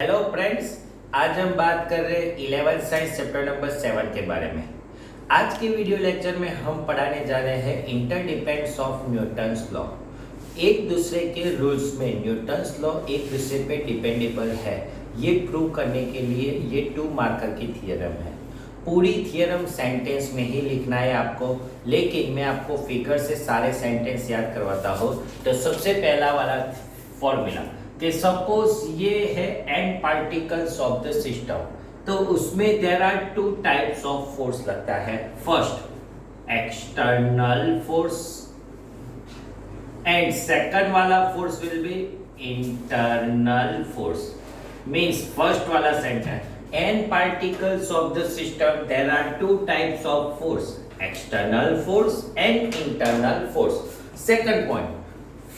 Hello friends, आज हम बात कर रहे हैं 11th साइंस चैप्टर नंबर 7 के बारे में। आज के वीडियो लेक्चर में हम पढ़ाने जा रहे हैं इंटरडिपेंडेंस ऑफ न्यूटन्स लॉ। एक दूसरे के रूल्स में न्यूटन्स लॉ एक दूसरे पे डिपेंडेबल है, ये प्रूव करने के लिए ये 2 मार्कर की थ्योरम है। पूरी थ्योरम सेंटेंस में ही लिखना है आपको, लेकिन मैं आपको फिगर से सारे सेंटेंस याद करवाता हूँ। तो सबसे पहला वाला फॉर्मूला कि सपोज ये है n particles of the system, तो उसमें there are 2 types of force लगता है। First external force and second वाला force will be internal force. Means first वाला sentence n particles of the system there are 2 types of force, external force and internal force. Second point,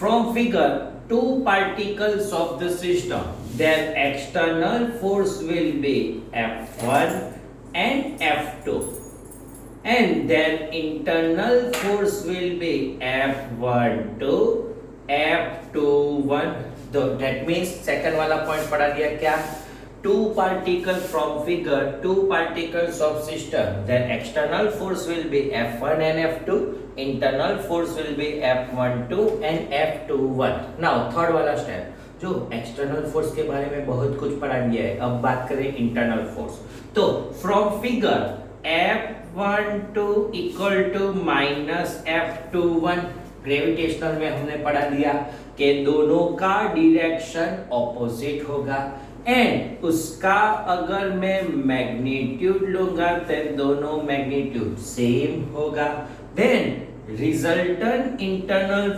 from figure 2 particles of the system, their external force will be F1 and F2 and their internal force will be F12 F21. तो that means second वाला point पढ़ा दिया क्या? 2 particles from figure, 2 particles of system, their external force will be F1 and F2, internal force will be F12 and F21. Now third वाला step, जो external force के बारे में बहुत कुछ पढ़ा दिया है, अब बात करें internal force। तो from figure F12 equal to minus F21, gravitational में हमने पढ़ा दिया कि दोनों का डायरेक्शन ऑपोजिट होगा एंड उसका अगर मैं मैग्नीट्यूड लूंगा तो दोनों मैग्नीट्यूड सेम होगा। Then resultant internal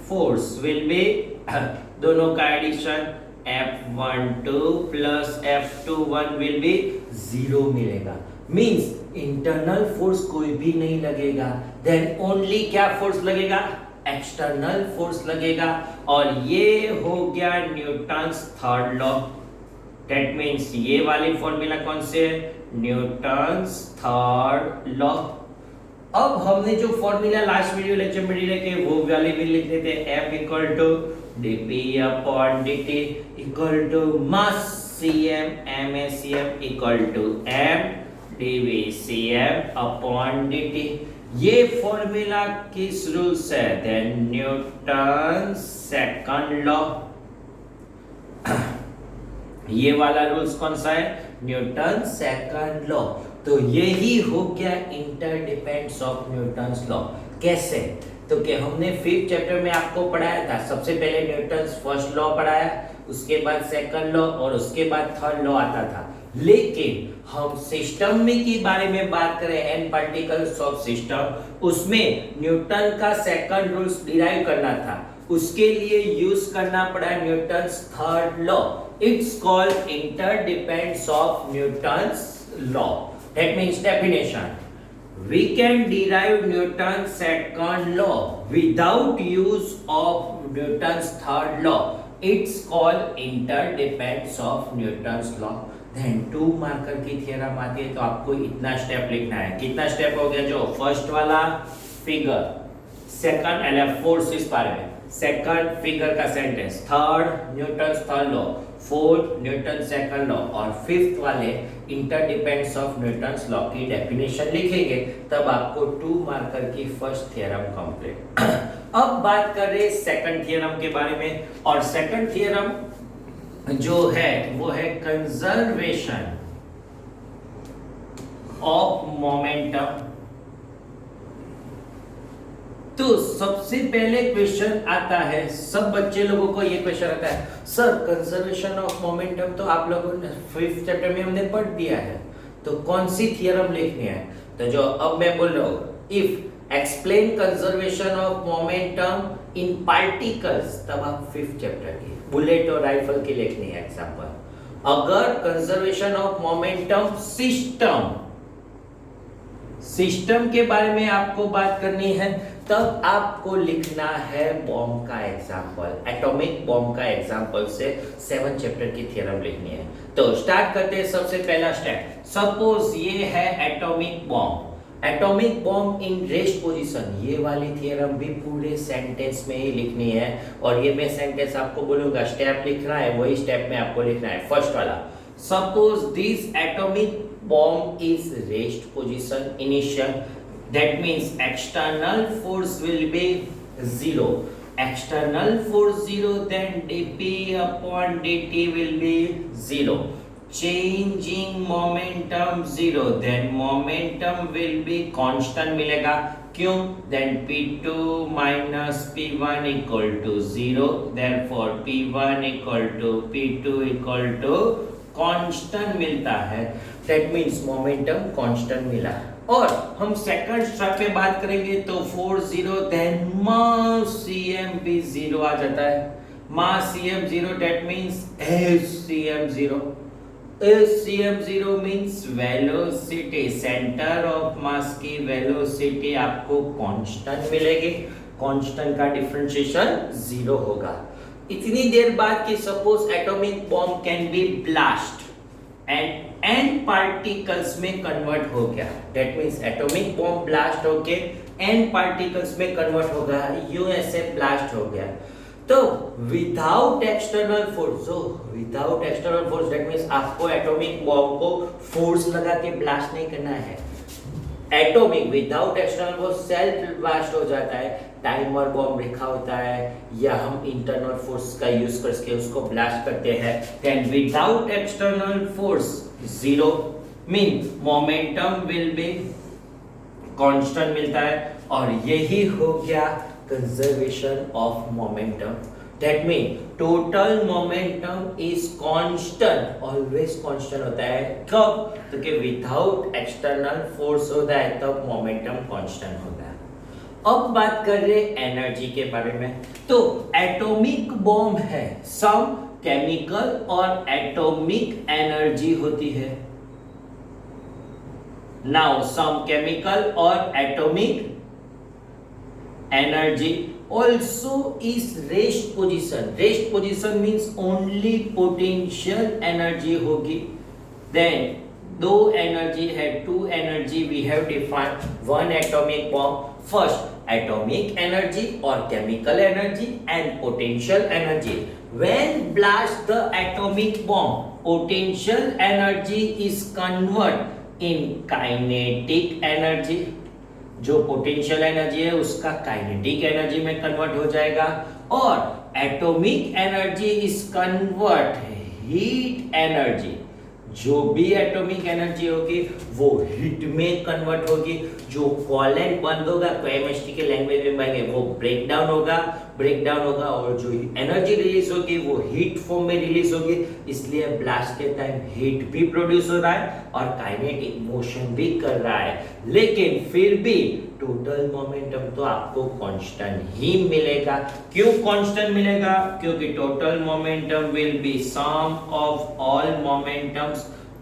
force will be दोनों का addition F12 plus F21 will be 0 मिलेगा। मींस इंटरनल फोर्स कोई भी नहीं लगेगा, देन ओनली क्या फोर्स लगेगा? एक्सटर्नल फोर्स लगेगा। और ये हो गया Newton's third law. That means ये वाली फॉर्मूला कौन से है? Newton's third law. अब हमने जो फॉर्मूला लास्ट वीडियो लेक्चर में लिखे वो वाली भी लिख देते हैं। F equal to dp upon dt equal to mass cm ma/cm equal to m dv/cm upon dt। ये फॉर्मूला किस रूल से? Then Newton second law. ये वाला रूल्स कौन सा है? Newton second law. तो यही हो गया इंटरडिपेंडेंस ऑफ न्यूटन्स लॉ। कैसे? तो कि हमने 5th चैप्टर में आपको पढ़ाया था। सबसे पहले न्यूटन्स फर्स्ट लॉ पढ़ाया, उसके बाद सेकंड लॉ और उसके बाद थर्ड लॉ आता था। लेकिन हम सिस्टम में की बारे में बात करें, n पार्टिकल्स ऑफ सिस्टम, उसमें न्यूटन का सेकंड रूल्स डिराइव करना था। उसके लिए यूज करना पड़ा Newton's third law. It's called interdependence of Newton's law. That means definition, we can derive Newton's second law without use of Newton's third law. It's called interdependence of Newton's law. Then 2 marker की theorem आती है, तो आपको इतना step लिखना है। कितना step हो गया? जो फर्स्ट वाला फिगर, सेकंड एल फोर्स इस बारे में, सेकंड फिगर का sentence, third Newton's third law, fourth Newton second law और फिफ्थ वाले इंटरडिपेंडेंस ऑफ न्यूटन्स लॉ की डेफिनेशन लिखेंगे, तब आपको 2 मार्कर की फर्स्ट थ्योरम कंप्लीट। अब बात कर रहे सेकंड थ्योरम के बारे में, और सेकंड थ्योरम जो है वो है कंजर्वेशन ऑफ मोमेंटम। तो सबसे पहले क्वेश्चन आता है, सब बच्चे लोगों को ये क्वेश्चन आता है, सर कंजर्वेशन ऑफ मोमेंटम तो आप लोगों ने 5th चैप्टर में हमने पढ़ दिया है, तो कौन सी थ्योरम लिखनी है? तो जो अब मैं बोल रहा हूँ, if explain conservation of momentum in particles, तब आप 5th चैप्टर की बुलेट और राइफल की लिखनी है एग्जांपल। अगर कंजर्वेशन ऑफ मोमेंटम सिस्टम के बारे में आपको बात करनी है, तब आपको लिखना है बॉम्ब का एग्जांपल, एटॉमिक बॉम्ब का एग्जांपल से 7th चैप्टर की थ्योरम लिखनी है। तो स्टार्ट करते हैं। सबसे पहला स्टेप, सपोज ये है atomic bomb. Atomic bomb in rest position, ये वाली थियरम भी पूरे सेंटेंस में ही लिखनी है और ये मैं सेंटेंस आपको बोलूंगा, स्टेप लिखना है, वही स्टेप में आपको लिखना है। फर्स्ट वाला, suppose this atomic bomb is rest position initial, that means external force will B 0, external force 0, then dp upon dt will be 0. Changing momentum 0, then momentum will be constant मिलेगा, क्यों? Then p2 minus p1 equal to 0, therefore p1 equal to p2 equal to constant मिलता है, that means momentum constant मिला। और हम second step पे बात करेंगे तो फोर्स 0, देन मास cm भी 0 आ जाता है, मास cm 0, that means cm 0, cm 0 means velocity, centre of mass की वेलोसिटी आपको कांस्टेंट मिलेगी, कांस्टेंट का डिफरेंशिएशन 0 होगा। इतनी देर बाद कि suppose atomic bomb can be blast and an particles में कन्वर्ट हो गया, that means atomic bomb blast होके एन पार्टिकल्स में कन्वर्ट हो गया, यूएसए ब्लास्ट हो गया। तो without external force, without external force that means आपको एटॉमिक बॉम्ब को फोर्स लगा के ब्लास्ट नहीं करना है, atomic without external force self blast हो जाता है, टाइमर बॉम्ब लिखा होता है या हम इंटरनल फोर्स का यूज करके उसको ब्लास्ट करते हैं। Then without external force 0 mean momentum will be constant मिलता है और यही हो गया conservation of momentum, that mean total momentum is constant, always constant होता है। कब? तो कि विदाउट एक्सटर्नल फोर्स होता है तब मोमेंटम कांस्टेंट होता है। अब बात कर रहे एनर्जी के बारे में, तो एटॉमिक बॉम्ब है, सम केमिकल और एटॉमिक एनर्जी होती है। नाउ सम केमिकल और atomic energy also is rest position, rest position means only potential energy होगी। then दो एनर्जी है, two energy we have defined, one atomic bomb, first atomic energy और chemical energy and potential energy. when blast the atomic bomb, potential energy is convert in kinetic energy, जो potential energy है उसका kinetic energy में convert हो जाएगा और atomic energy is convert heat energy, जो भी एटॉमिक एनर्जी होगी वो हीट में कन्वर्ट होगी। जो कोवेलेंट बंद होगा केमिस्ट्री के लैंग्वेज में बाएंगे वो ब्रेक डाउन होगा और जो एनर्जी रिलीज होगी वो हीट फॉर्म में रिलीज होगी, इसलिए ब्लास्ट के टाइम हीट भी प्रोड्यूस हो रहा है और काइनेटिक मोशन भी कर रहा है, लेकिन फिर भी टोटल मोमेंटम तो आपको कांस्टेंट ही मिलेगा। क्यों कांस्टेंट मिलेगा? क्योंकि total momentum will be sum of all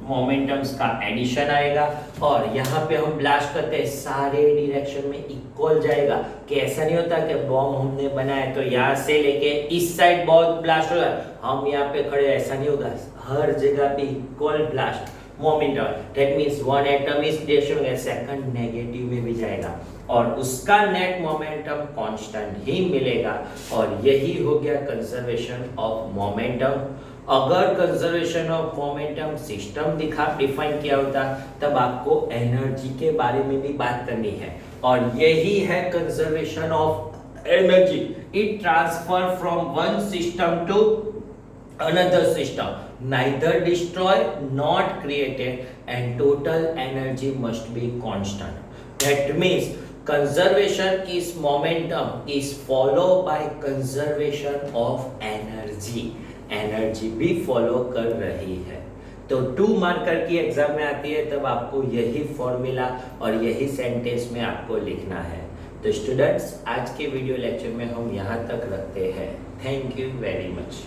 momentums का एडिशन आएगा और यहाँ पे हम ब्लास्ट करते हैं सारे डायरेक्शन में इक्वल जाएगा, कि ऐसा नहीं होता कि बॉम्ब हमने बनाया तो यहाँ से लेके इस साइड बहुत ब्लास्ट होगा, हम यहाँ पे खड़े, ऐसा नहीं होगा, हर जगह पे equal blast momentum, that means one atom इस डायरेक्शन में, सेकंड नेगेटिव में भी जाएगा और उसका नेट मोमेंटम कांस्टेंट ही मिलेगा और यही हो गया कंजर्वेशन ऑफ मोमेंटम। अगर conservation of momentum system define किया होता तब आपको एनर्जी के बारे में भी बात करनी है और यही है conservation of energy. It transfer from one system to another system, neither destroy not created and total energy must be constant. That means conservation is momentum is followed by conservation of energy. Energy भी follow कर रही है। तो 2 marker की exam में आती है तब आपको यही फॉर्मूला और यही सेंटेंस में आपको लिखना है। तो स्टूडेंट्स, आज के वीडियो लेक्चर में हम यहाँ तक रखते हैं। Thank you very much.